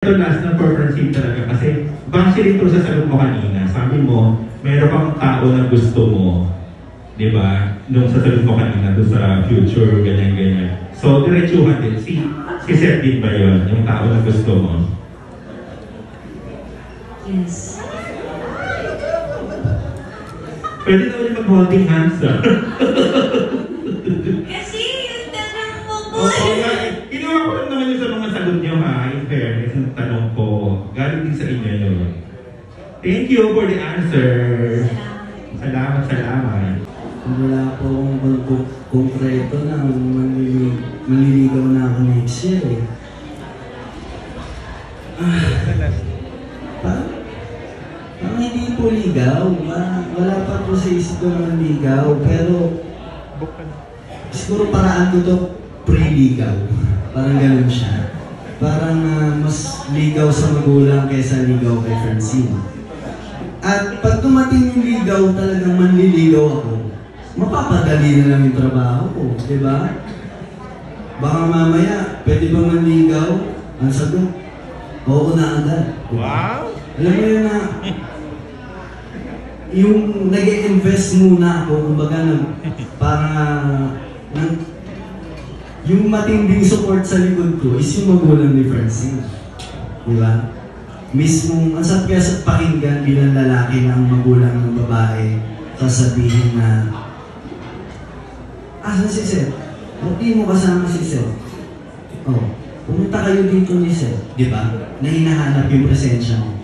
Ito last na for Francine talaga kasi base rin ito sa sagot mo kanina. Sabi mo, meron kang tao na gusto mo. Di ba? Nung sa sagot mo kanina, doon sa future, ganyan-ganyan. So, diretsuhan din. Si Seth din ba yun? Yung tao na gusto mo? Yes. Pwede na ulit mag-holding hands, ah. Kasi yung tanong mo po. Oo nga. Ginawa ko lang naman yun sa mga sagot niyo, ha? In fairness, yung tanong ko. Galing din sa inyo yun. Thank you for the answer. Salamat, salamat. Wala po akong konkreto na manliligaw na ako next year eh. Parang hindi po ligaw. Wala pa po sa isip ko na ligaw. Pero siguro paraan ko to pre-ligaw. Parang ganun siya. Parang mas ligaw sa magulang kaysa ligaw kay Francine. At pag tumating yung ligaw, talagang manliligaw ako, mapapadali na lang yung trabaho ko, di ba? Baka mamaya, pwede ba manligaw? Ang sagot, oo na agad. Wow! Alam mo yun na, yung nag-i-invest muna ako, kumbaga yung matinding support sa likod ko is yung magulang ni Francine. Di ba? Mismong, ang sarap kaya sa pakinggan bilang lalaki ng magulang ng babae, sasabihin na, asan si Seth? Hindi mo kasama si Seth. Oh, pumunta kayo dito ni Seth. Di ba? Na hinahanap yung presensya mo.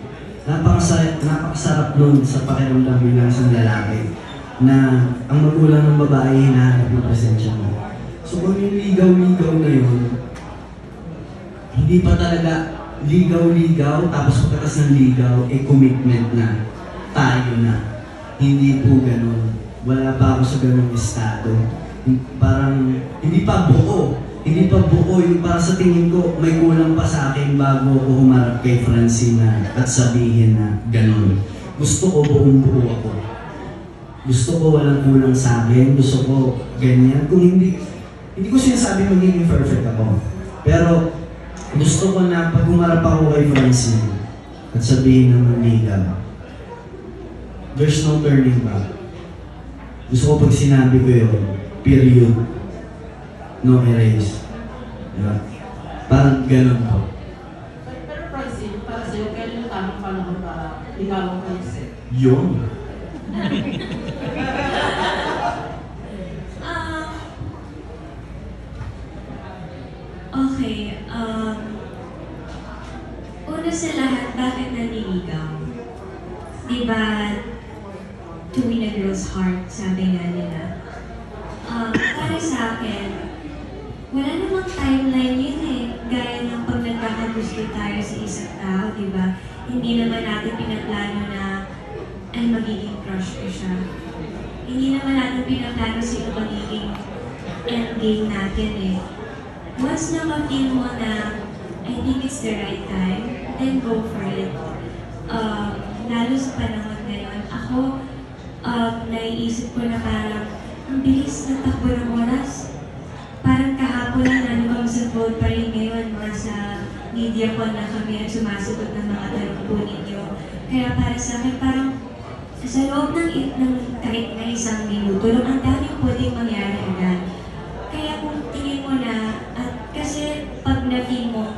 Napakasarap nun sa pakiramdam bilang isang lalaki na ang magulang ng babae hinahanap yung presensya mo. So kung yung ligaw-ligaw na yun, hindi pa talaga ligaw-ligaw, tapos pagkakas ng ligaw, commitment na. Tayo na. Hindi po ganun. Wala pa ako sa ganung estado. Parang, hindi pa buo. Hindi pa buo yung para sa tingin ko, may kulang pa sa akin bago ako humarap kay Francine at sabihin na ganun. Gusto ko buong-buo ako. Gusto ko walang kulang sa akin. Gusto ko ganyan. Kung hindi ko sinasabi magiging perfect ako. Pero, gusto ko na pag humarap ako kay Francine at sabihin ng manligaw, there's no turning back. Gusto ko pag sinabi ko yun, period. No erase. Diba? Parang ganun po. Pero Francine, para sa'yo, kailan yung tamang panahon para ligawan ko yung Seth? Yun. Okay, una sa lahat, bakit nanliligaw? Diba, to win a girl's heart, sabi nga nila. Para sa akin, wala namang timeline yun eh. Gaya ng pag nagkakagusto tayo sa isang tao, diba? Hindi naman natin pinaplano na ay magiging crush ko siya. Hindi naman natin pinaplano sino magiging endgame natin eh. Once na ma-feel mo na I think it's the right time, then go for it. Lalo sa panahon ngayon, ako, naiisip ko na parang ang bilis na takbo ng oras. Parang kahapon na nanubang sa phone pa rin ngayon, nasa media ko na kami at sumasagot ng mga tanong po ninyo. Kaya para sa akin, parang sa loob ng kahit na isang minuto, ang daming pwedeng mangyari agad. Kaya kung tingin mo na, at kasi pag na-feel mo,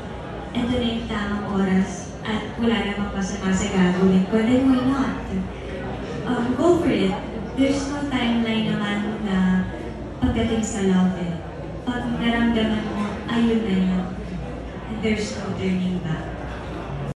ito na yung tamang oras at wala namang masama sa gagawin ko, then why not? Go for it. There's no timeline naman na pagdating sa love eh. Pag naramdaman mo, ayun na yun. And there's no turning back.